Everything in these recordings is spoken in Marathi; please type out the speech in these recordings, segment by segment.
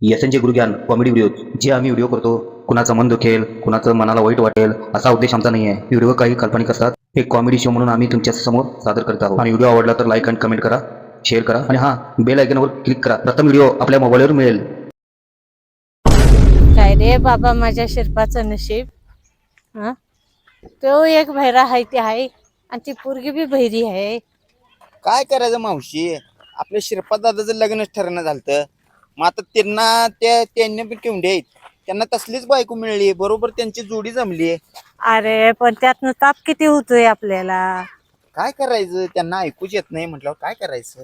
SNJ गुरुज्ञान कॉमेडी व्हिडिओ जे आम्ही व्हिडिओ करतो, कुणाचं मन दुखेल, कुणाचं मनाला वाईट वाटेल असा उद्देश आमचा नाही आहे. व्हिडिओ काही काल्पनिक असतात. एक कॉमेडी शो म्हणून आम्ही तुमच्या समोर सादर करत आहोत. आणि व्हिडिओ आवडला तर लाईक आणि कमेंट करा, शेअर करा आणि हां, बेल आयकॉनवर क्लिक करा. प्रथम व्हिडिओ आपल्या मोबाईलवर मिळेल. काय रे बाबा, माझ्या शिरपाचं नशीब. हा, तो एक भैरा आहे ते आहे आणि ती पोरगी बी भैरी आहे. काय करायचं मावशी, आपल्या शिरपा दादाचं लग्नच ठरणं झालं. मग आता त्यांना पण केवढे आहेत, त्यांना तसलीच बायको मिळली, बरोबर त्यांची जोडी जमली. अरे पण त्यातनं ताप किती होतोय आपल्याला. काय करायचं, त्यांना ऐकूच येत नाही म्हटल्यावर काय करायचं.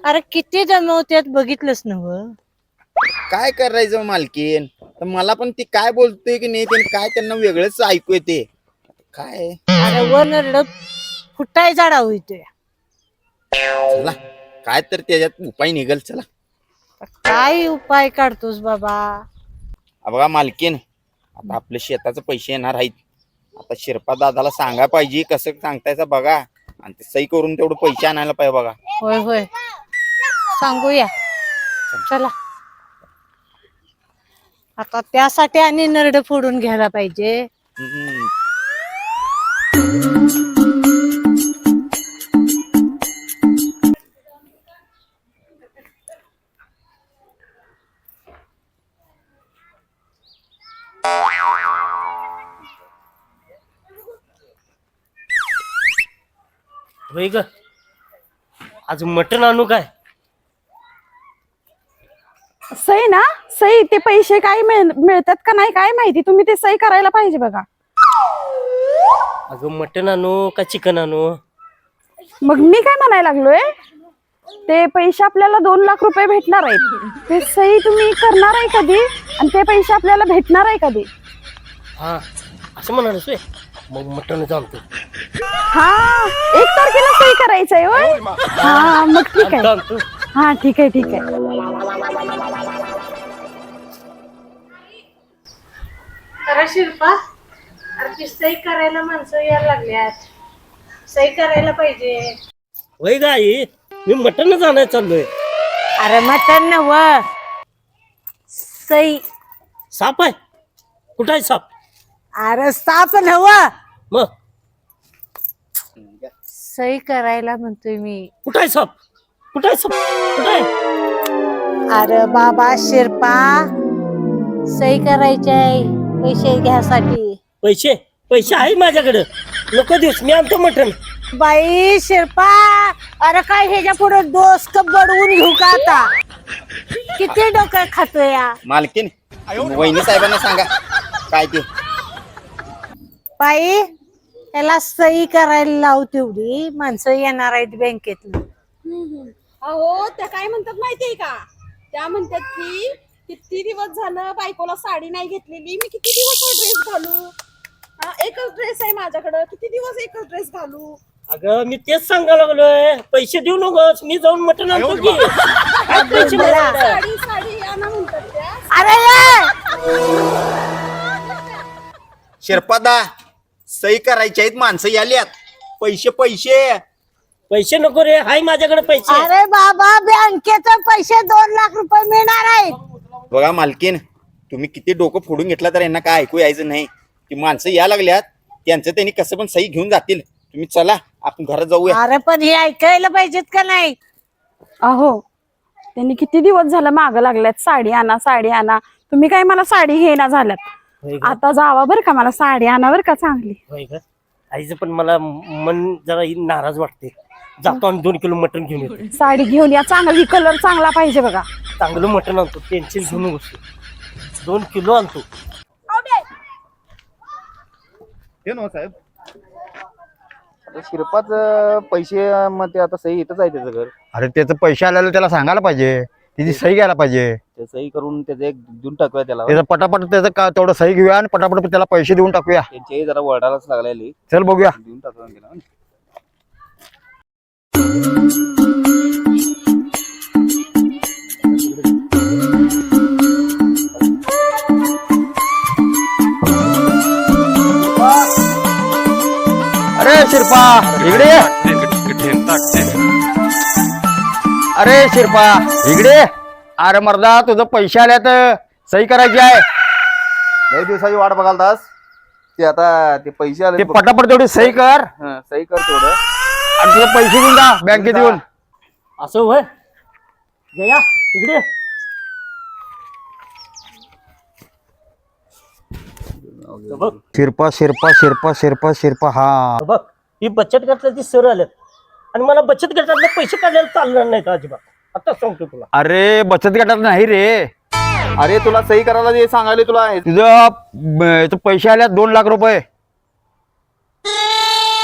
अरे किती जमवत्यात बघितलंच नव. काय करायचं मालकीन, तर मला पण ती काय बोलतोय की नाही, काय त्यांना वेगळंच ऐकू येते. काय अरे वर नरड फुटाय जाडा होतोय. चला, काय तर त्याच्यात उपाय निघल. चला काय उपाय काढतोस बाबा. बघा मालकीन, आता आपल्या शेताचे पैसे येणार आहेत. आता शिरपा दादाला सांगा पाहिजे, कसं सांगतायचं बघा, आणि ते सही करून तेवढं पैसे आणायला पाहिजे बघा. होय होय, सांगूया. चला, आता त्यासाठी आणि नरड फोडून घ्यायला पाहिजे. हम्म. होय ग, आज मटण आणू काय? सही ना, सही ते पैसे काय मिळतात का नाही काय माहिती, तुम्ही ते सही करायला पाहिजे बघा. अगं मटण आणू का चिकन आणू? मग मी काय म्हणायला लागलोय, ते पैसे आपल्याला 2 लाख रुपये भेटणार आहेत, ते सही तुम्ही करणार आहे कधी आणि ते पैसे आपल्याला भेटणार आहे कधी? हा, असं म्हणालच होय. मग मटणच आणतो. हा, 1 तारखेला सही करायचंय होय. हा मग ठीक आहे. आणतो. हा ठीक आहे ठीक आहे. अरे शिल्पा, अरे ती सही करायला माणसं यायला लागल्यात. सही करायला पाहिजे. होय ग आई, मी मटणच आणायला चाललोय. अरे मटण नव, सही. साप आहे? कुठं आहे साप? अरे साप नव, मग सही करायला म्हणतोय मी. कुठं आहे साप? कुठं आहे साप? कुठं आहे? अरे बाबा शिरपा, सही करायची आहे पैसे घ्यासाठी. पैसे पैसे आहे माझ्याकडे, नको दिवस मी आणतो मटण. बाई शिरपा, अरे काय ह्याच्या पुढे डोसक बडवून घेऊ का आता? किती डोकं खातोय या. मालकीन, वहिनी साहेबांना सांगा काय ते. बाई, त्याला सही करायला लाव, तेवढी माणसं येणार आहेत बँकेतून. अहो, त्या काय म्हणतात माहितीये का, त्या म्हणतात की किती दिवस झालं बायकोला साडी नाही घेतलेली, मी किती दिवस ड्रेस घालू. एकच ड्रेस आहे माझ्याकडं, किती दिवस एकच ड्रेस घालू. अगं मी तेच सांगायला लागलोय, पैसे देऊ नकोस, मी जाऊन मटण आणतो की. काय पैसे मला? साडी साडी आणा म्हणतात त्या. अरे ये! शिरपादा, सही करायच्या आहेत, माणसं याल्यात. पैसे पैसे पैसे नको रे, हाय माझ्याकडे पैसे. अरे बाबा, बँकेचे पैसे 2 लाख रुपये मिळणार आहेत. बघा मालकीन, तुम्ही किती डोकं फोडून घेतला तर यांना काय ऐकू यायचं नाही. ती माणसं या लागल्यात, त्यांचं त्यांनी कसं पण सही घेऊन जातील. तुम्ही चला, आपण घरात जाऊया. अरे पण हे ऐकायला पाहिजेत का नाही? अहो, त्यांनी किती दिवस झालं मागं लागल्यात, साडी आणा साडी आणा. तुम्ही काय मला साडी घेईना झाल्यात. होय ग, आता जावा बर का, मला साडी आणा बर का चांगली. होय ग. आईचं पण मला मन जरा नाराज वाटते. जातो आणि 2 किलो मटण घेऊन येतो. साडी घेऊन या, चांगली कलर चांगला पाहिजे बघा. चांगलं मटण आणतो, टेन्शन घेऊन बसतो. 2 किलो आणतो. हे नो साहेब, शिरपाच पैसे, मग ते आता सही इथंच आहे त्याचं घर. अरे त्याचं पैसे आलेलं त्याला सांगायला पाहिजे, तिची सही घ्यायला पाहिजे. ते सही करून त्याचं एक देऊन टाकूया त्याला. त्याचं पटापट त्याचं का तेवढं सही घेऊया आणि पटापट त्याला पैसे देऊन टाकूया. त्यांच्याही जरा वरडायलाच लागलेली, चल बघूया. देऊन टाकूया त्याला. अरे शिरपा इकडे ये. अरे शिरपा इकडे ये. अरे मर्दा तुझं पैसे आल्यात सही करायची आहे. लई दिवसाची वाट बघाल तास ते आता ते पैसे आले ते पटापट तेवढी सही कर सही कर तेवढं आणि तुझे पैसे घेऊन जा बँकेत येऊन. असं होय जया इकडे हे बघ शिरपा शिरपा शिरपा शिरपा शिरपा हा हे बघ ही बचत गटाची सर आलेत आणि मला बचत गटातले पैसे काढायला चालणार नाहीत अजिबात. आता सांगतो तुला. अरे बचत गटात नाही रे, अरे तुला सही करायला ते सांगायला तुला तुझं पैसे आल्यात 2 लाख रुपये.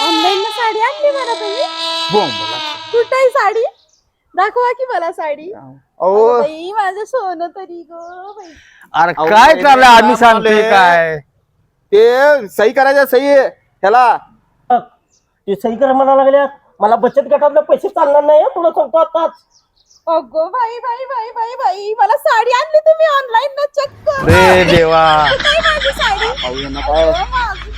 ऑनलाईन साडी आणली मला तुम्ही. कुठे आहे साडी? दाखवा की मला साडी. अहो बाई माझं सोनं तरी गो बाई. अरे अहो, काय नाही, चाललंय नाही, आम्ही सांगतोय आम्हाला- काय. ते सही करायचं सही ह्याला बघ, ते सही कर म्हणा लागल्यात. मला बचत गटातले पैसे चालणार नाही हं, तुला सांगतो आताच. अगो बाई बाई बाई बाई बाई मला साडी आणली तुम्ही ऑनलाईन ना चक्क. रे देवा. काय माझी साडी? अहो यांना काय अहो, माझी.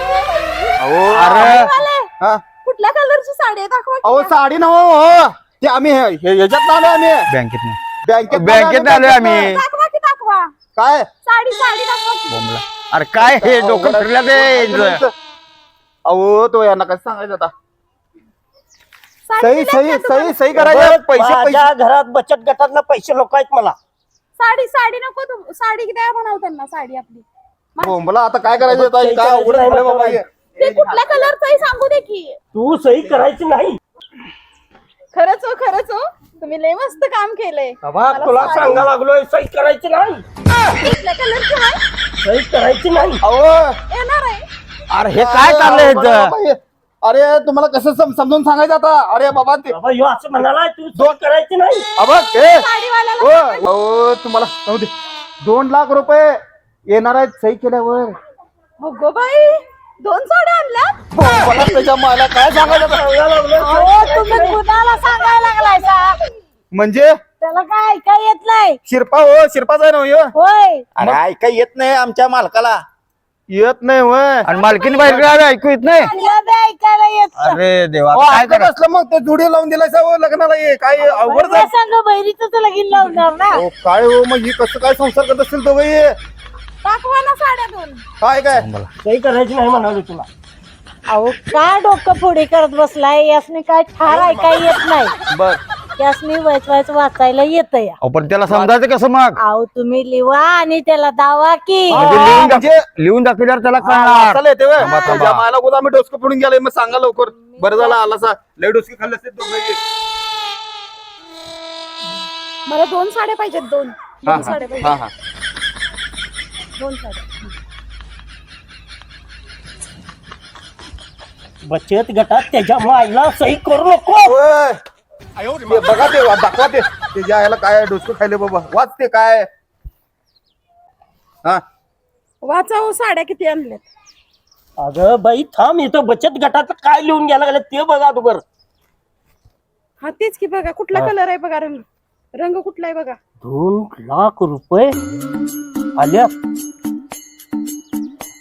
O by. अहो अरे आले. हा कुठल्या कलरची साडी आहे दाखवा की. अहो साडी ना हो ते आम्ही ह्याच्यात आलो आम्ही बँकेत नाही, बँकेत बँकेत आलोय आम्ही. दाखवा की दाखवा. काय साडी साडी दाखवा की. बोंबला. अरे काय हे डोकं फिरलं ते. अहो तो यांना काय सांगायचं आता साडी सही दिल्यात सही का तुम्हाला? सही सही करायचं बघ, पैसे पैसे माझ्या घरात बचत गटातले पैसे नको आहेत मला. साडी साडी नको तू साडी द्या म्हणाव त्यांना साडी आपली. बोंबला आता काय करायचं आता? सही काय करायची अवघड नाही झालंय बाबा बाबा. हे. ते कुठल्या कलरचं आहे सांगू दे की. तू सही करायची नाही. खरंच हो तुम्ही लय मस्त काम केलंय. बाबा मला तुला साडी- सांगा लागलोय सही करायची नाही. कुठल्या कलरचं आहे? सही करायची नाही. अहो येणार आहे. अरे हे काय चाललंय ह्याचं? बाबा हे. अरे तुम्हाला कसं समजून सांगायचं आता? अरे बाबा ते बाबा ह्यो असं म्हणाला तू सही करायची नाही. अबा हे साडीवाल्याला अहो तुम्हाला जाऊ दे. 2 लाख रुपये येणार आहेत सही केल्यावर. अगो बाई 2 साड्या आणल्या. मला त्याच्या मला काय सांगायचं आता? अहो तुम्ही कुणाला सांगायला लागलाय सा? म्हणजे त्याला काय ऐकाय येत नाही. शिरपा हो शिरपाच आहे ना ह्यो? होय अरे ऐका येत नाही आमच्या मालकाला. येत नाही होय. आणि मालकीने बाहेर आले ऐकू येत नाही. तिला बी ऐकायला येत नाही. अरे देवा अहो, काय ऐकत करा. असलं मग ते जुडी लावून दिलाय सा हो लग्नाला ये काय अवघड बहिणीला सांग बहिणीच लगीन लावणार ना. हो काय हो मग ही कसं काय संसार करत असतील तो बाई? दाखवा ना साड्या 2. काय काय सही करायची नाही म्हणाले तुला. अहो काय डोकं पुढे करत बसलाय यासनी काय ठार ऐकाय येत नाही. बर यासनी वाच वाचायला येत या. अहो, पण त्याला समजायचं कसं मग? अहो तुम्ही लिवा आणि त्याला दावा की. म्हणजे लिहून दाखवल्यावर त्याला कळणार. चालेल ते व्हय. थांबा, थांबा. त्याच्या मायला गोदा आम्ही डोसकं फोडून गेलोय मग सांगा लवकर. बरं झालं आला सा लय डोसके खाल्ले असते दोघंही. मला 2 साड्या पाहिजेत 2. हा, 2 साड्या हा, पाहिजेत. हा, हा. 2 साड्या. बचत गटात त्याच्या मायला सही करू नको. होय. ते बघा ते दाखवा ते त्याच्या याला काय डोसकं खायले बाबा वाच ते काय हा वाचा हो साड्या किती आणल्यात. अगं बाई थांब इथं बचत गटात काय लिहून घ्यायला लागलं ते बघा अगोदर. हा तेच की बघा कुठला कलर आहे बघा रंग. रंग कुठला आहे बघा. 2 लाख रुपये आल्या.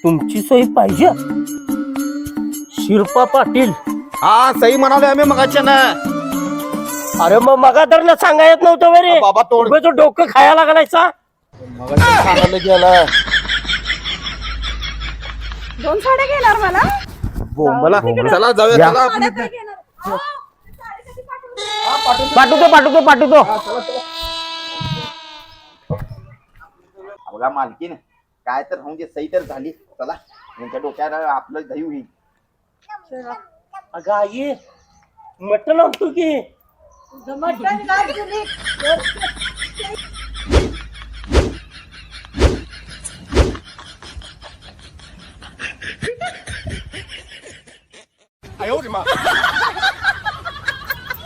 तुमची सही पाहिजे. शिरपा पाटील. हा सही म्हणाले आम्ही मगाच्या ना अरे मग मगादरला सांगायला येत नव्हतं बरे. बाबा तोड उगाच डोकं खायला लागलायचा. मगाच्या सांगायला गेला 2 साड्या घेणार मला. बोंबला चला जाऊया चला आपण साड्या काय घेणार. अहो, साडी कधी पाठवली? पाठवतो. बघा मालकीन काय तर होऊन दे सही तर झाली. चला यांच्या डोक्याला आपलं दही होईल. अगं आई मटण आणतो की. मटण घाल तुम्ही.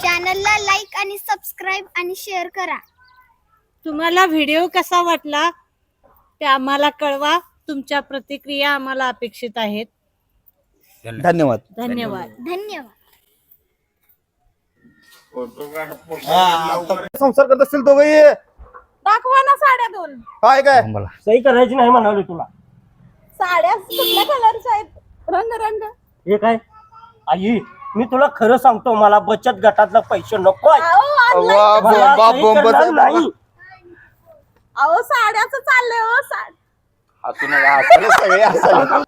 चॅनलला लाईक आणि सबस्क्राईब आणि शेअर करा. तुम्हाला व्हिडिओ कसा वाटला ते आम्हाला कळवा. तुमच्या प्रतिक्रिया आम्हाला अपेक्षित आहेत. धन्यवाद. धन्यवाद. धन्यवाद. संसार करत असतील दोघंही दाखवा ना साड्या 2. काय काय सही करायची नाही म्हणाले तुला. साड्या कुठल्या कलरच्या आहेत. रंग रंग. हे काय आई मी तुला खरं सांगतो मला बचत गटातला पैसे नको आहे. अहो, वा, मला बोंबा, सही बोंबा, करणार बोंबा. नाही. अहो साड्याचं चाललंय हो हसून सगळे हसायला.